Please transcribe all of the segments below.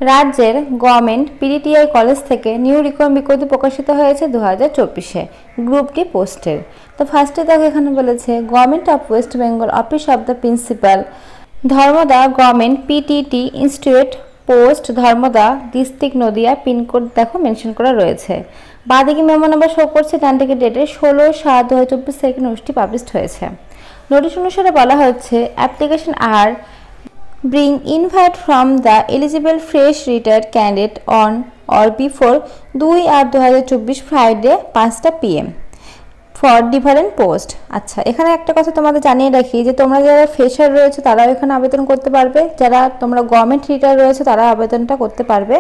রাজ্যের government পিডিটিআই college থেকে new recruitment বিজ্ঞপ্তি প্রকাশিত হয়েছে 2024-এ গ্রুপ ডি পোস্টের। তো ফার্স্টে দেখো এখানে বলেছে government of West Bengal office of the principal Dharmada government PTTI institute post Dharmada district Nadia pin code দেখো মেনশন করা রয়েছে। বাঁদিকে মেমো নাম্বার শো করছে, ডান দিকে ডেটে 16/7/2024 তারিখে নোটিশটি পাবলিশড হয়েছে। নোটিশ অনুসারে বলা হচ্ছে অ্যাপ্লিকেশন আর bring invite from the eligible fresh retired candidate on or before 2/8/2024 Friday 5টা PM for different post। আচ্ছা, এখানে একটা কথা তোমাদের জানিয়ে রাখি যে তোমরা যারা ফ্রেশার রয়েছে তারাও এখানে আবেদন করতে পারবে, যারা তোমরা গভর্নমেন্ট রিটায়ার রয়েছে তারা আবেদনটা করতে পারবে।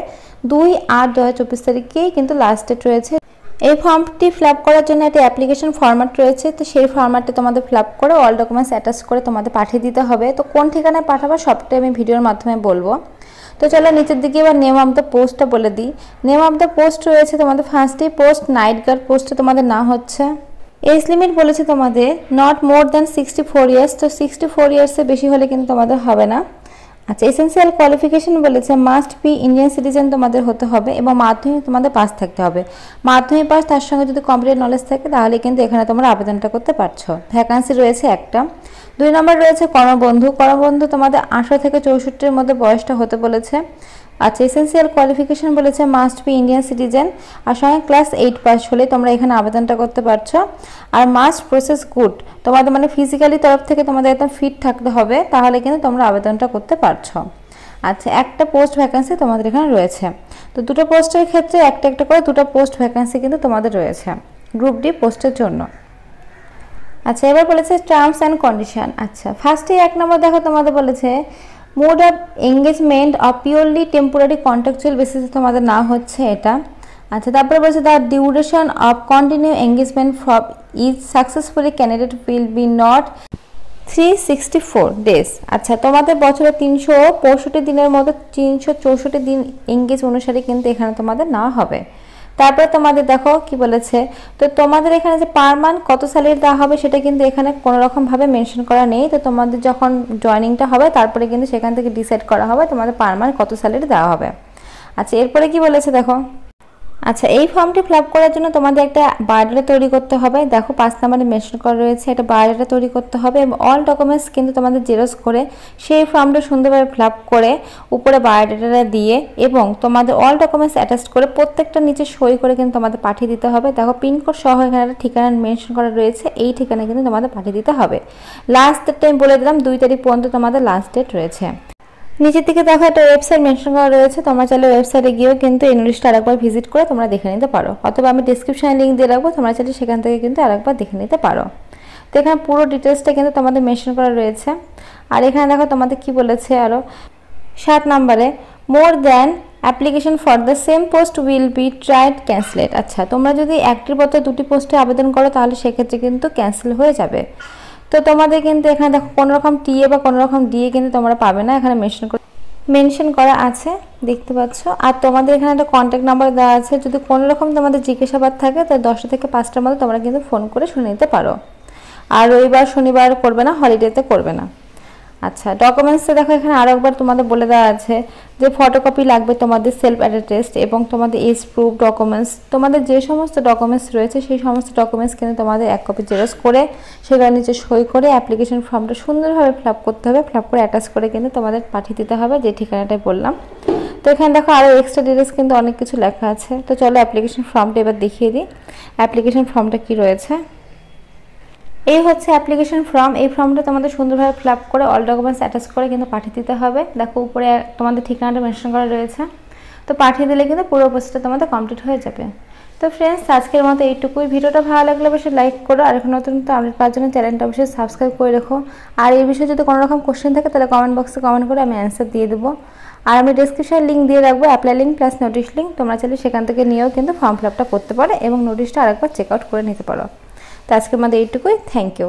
2/8/2024 তারিখেই কিন্তু লাস্ট ডেট রয়েছে। এই ফর্মটি ফিল আপ করার জন্য একটা অ্যাপ্লিকেশন ফরম্যাট রয়েছে, তো সেই ফরম্যাটে তোমাদের ফিল আপ করে অল ডকুমেন্টস অ্যাটাচ করে তোমাদের পাঠিয়ে দিতে হবে। তো কোন ঠিকানায় পাঠাবো সবটাই আমি ভিডিওর মাধ্যমে বলবো। তো চলো নিচের দিকে এবার নেম অফ দ্য পোস্টটা বলে দিই। নেম অফ দ্য পোস্ট রয়েছে তোমাদের ফার্স্টেই পোস্ট নাইট গার্ড পোস্টে তোমাদের না হচ্ছে। এজ লিমিট বলেছে তোমাদের নট মোর দ্যান 64 ইয়ার্স, তো 64 ইয়ার্সের বেশি হলে কিন্তু তোমাদের হবে না। আচ্ছা, এসেন্সিয়াল কোয়ালিফিকেশন বলেছে মাস্ট বি ইন্ডিয়ান সিটিজেন তোমাদের হতে হবে এবং মাধ্যমিক তোমাদের পাস থাকতে হবে। মাধ্যমিক পাস তার সঙ্গে যদি কম্পিউটার নলেজ থাকে তাহলে কিন্তু এখানে তোমরা আবেদনটা করতে পারছো। ভ্যাকান্সি রয়েছে একটা। 2 নম্বর রয়েছে কর্মবন্ধু। কর্মবন্ধু তোমাদের 18 থেকে 64-এর মধ্যে বয়সটা হতে বলেছে। আচ্ছা, এসেন্সিয়াল কোয়ালিফিকেশন বলেছে মাস্ট বি ইন্ডিয়ান সিটিজেন আর সঙ্গে ক্লাস 8 পাস হলে তোমরা এখানে আবেদনটা করতে পারছো। আর মাস্ট প্রসেস গুড, তোমাদের মানে ফিজিক্যালি তরফ থেকে তোমাদের একদম ফিট থাকতে হবে, তাহলে কিন্তু তোমরা আবেদনটা করতে পারছো। আচ্ছা, একটা পোস্ট ভ্যাকান্সি তোমাদের এখানে রয়েছে। তো দুটো পোস্টের ক্ষেত্রে একটা একটা করে দুটো পোস্ট ভ্যাকান্সি কিন্তু তোমাদের রয়েছে গ্রুপ ডি পোস্টের জন্য। আচ্ছা, এবার বলেছে টার্মস অ্যান্ড কন্ডিশন। আচ্ছা, ফার্স্টে 1 নম্বর দেখো তোমাদের বলেছে mode of engagement of purely temporary contractual বেসিসে তোমাদের না হচ্ছে এটা। আচ্ছা, তারপরে বলছে the duration of continue engagement for is successfully candidate will be not 364 days. আচ্ছা, তোমাদের বছরে 365 দিনের মতো 364 দিন এঙ্গেজ অনুসারে কিন্তু এখানে তোমাদের নেওয়া হবে। তারপরে তোমাদের দেখো কি বলেছে, তো তোমাদের এখানে যে পার মান্থ কত স্যালারি দেওয়া হবে সেটা কিন্তু এখানে কোনো রকম ভাবে মেনশন করা নেই। তো তোমাদের যখন জয়েনিংটা হবে তারপরে কিন্তু সেখান থেকে ডিসাইড করা হবে তোমাদের পার মান্থ কত স্যালারি দেওয়া হবে। আচ্ছা, এরপরে কি বলেছে দেখো। আচ্ছা, এই ফর্মটি ফিল আপ করার জন্য তোমাদের একটা বায়োডাটা তৈরি করতে হবে। দেখো 5 নম্বরে মেনশন করা রয়েছে একটা বায়োডাটা তৈরি করতে হবে এবং অল ডকুমেন্টস কিন্তু তোমাদের জেরক্স করে সেই ফর্মটা সুন্দরভাবে ফিল আপ করে উপরে বায়োডাটাটা দিয়ে এবং তোমাদের অল ডকুমেন্টস অ্যাটাচ করে প্রত্যেকটা নিচে সই করে কিন্তু তোমাদের পাঠিয়ে দিতে হবে। দেখো পিনকোড সহ এখানে একটা ঠিকানা মেনশন করা রয়েছে, এই ঠিকানায় কিন্তু তোমাদের পাঠিয়ে দিতে হবে। লাস্ট ডেটটা আমি বলে দিলাম 2 তারিখ পর্যন্ত তোমাদের লাস্ট ডেট রয়েছে। নিচের দিকে দেখো একটা ওয়েবসাইট মেনশন করা রয়েছে, তোমরা চাইলে ওয়েবসাইটে গিয়েও কিন্তু এই নোটিশটা আরেকবার ভিজিট করে তোমরা দেখে নিতে পারো, অথবা আমি ডেসক্রিপশনে লিঙ্ক দিয়ে রাখবো, তোমরা চাইলে সেখান থেকে কিন্তু আরেকবার দেখে নিতে পারো। তো এখানে পুরো ডিটেলসটা কিন্তু তোমাদের মেনশন করা রয়েছে। আর এখানে দেখো তোমাদের কি বলেছে আরও 7 নম্বরে more than application for the same post will be tried ক্যান্সেলেড। আচ্ছা, তোমরা যদি একটির বদলে 2টি পোস্টে আবেদন করো তাহলে সেক্ষেত্রে কিন্তু ক্যান্সেল হয়ে যাবে। তো তোমাদের কিন্তু এখানে দেখো কোনো রকম টিএ বা কোনো রকম ডিএ কিন্তু তোমরা পাবে না, এখানে মেনশন করা আছে দেখতে পাচ্ছ। আর তোমাদের এখানে একটা কন্ট্যাক্ট নাম্বার দেওয়া আছে, যদি কোনো রকম তোমাদের জিজ্ঞাসাবাদ থাকে তাহলে 10টা থেকে 5টার মধ্যে তোমরা কিন্তু ফোন করে শুনে নিতে পারো। আর রবিবার শনিবার করবে না, হলিডেতে করবে না। আচ্ছা, ডকুমেন্টসে দেখো এখানে আরও একবার তোমাদের বলে দেওয়া আছে যে ফটোকপি লাগবে তোমাদের সেলফ অ্যাটেস্ট এবং তোমাদের এজ প্রুফ ডকুমেন্টস, তোমাদের যে সমস্ত ডকুমেন্টস রয়েছে সেই সমস্ত ডকুমেন্টস কিন্তু তোমাদের 1 কপি জেরক্স করে সেখানে নিচে সই করে অ্যাপ্লিকেশন ফর্মটা সুন্দরভাবে ফিল আপ করতে হবে। ফিল আপ করে অ্যাটাচ করে কিন্তু তোমাদের পাঠিয়ে দিতে হবে যে ঠিকানাটাই বললাম। তো এখানে দেখো আরও এক্সট্রা ডিটেলস কিন্তু অনেক কিছু লেখা আছে। তো চলো অ্যাপ্লিকেশন ফর্মটা এবার দেখিয়ে দিই অ্যাপ্লিকেশন ফর্মটা কি রয়েছে। এই হচ্ছে অ্যাপ্লিকেশন ফর্ম। এই ফর্মটা তোমাদের সুন্দরভাবে ফিল আপ করে অল ডকুমেন্টস অ্যাটাচ করে কিন্তু পাঠিয়ে দিতে হবে। দেখো উপরে তোমাদের ঠিকানাটা মেনশন করা রয়েছে, তো পাঠিয়ে দিলে কিন্তু পুরো প্রসেসটা তোমাদের কমপ্লিট হয়ে যাবে। তো ফ্রেন্ডস, আজকের মতো এইটুকুই। ভিডিওটা ভালো লাগলে অবশ্যই লাইক করো, আর এখন নতুন তো আপডেট পাওয়ার জন্য চ্যানেলটা অবশ্যই সাবস্ক্রাইব করে রেখো। আর এই বিষয়ে যদি কোনো রকম কোশ্চেন থাকে তাহলে কমেন্ট বক্সে কমেন্ট করে আমি অ্যান্সার দিয়ে দেবো। আর আমি ডেসক্রিপশনে লিঙ্ক দিয়ে রাখবো, apply link plus notice link, তোমরা চাইলে সেখান থেকে নিয়েও কিন্তু ফর্ম ফিল আপটা করতে পারো এবং নোটিশটা আরেকবার চেক আউট করে নিতে পারো। তো আজকের মধ্যে এইটুকুই। Thank you.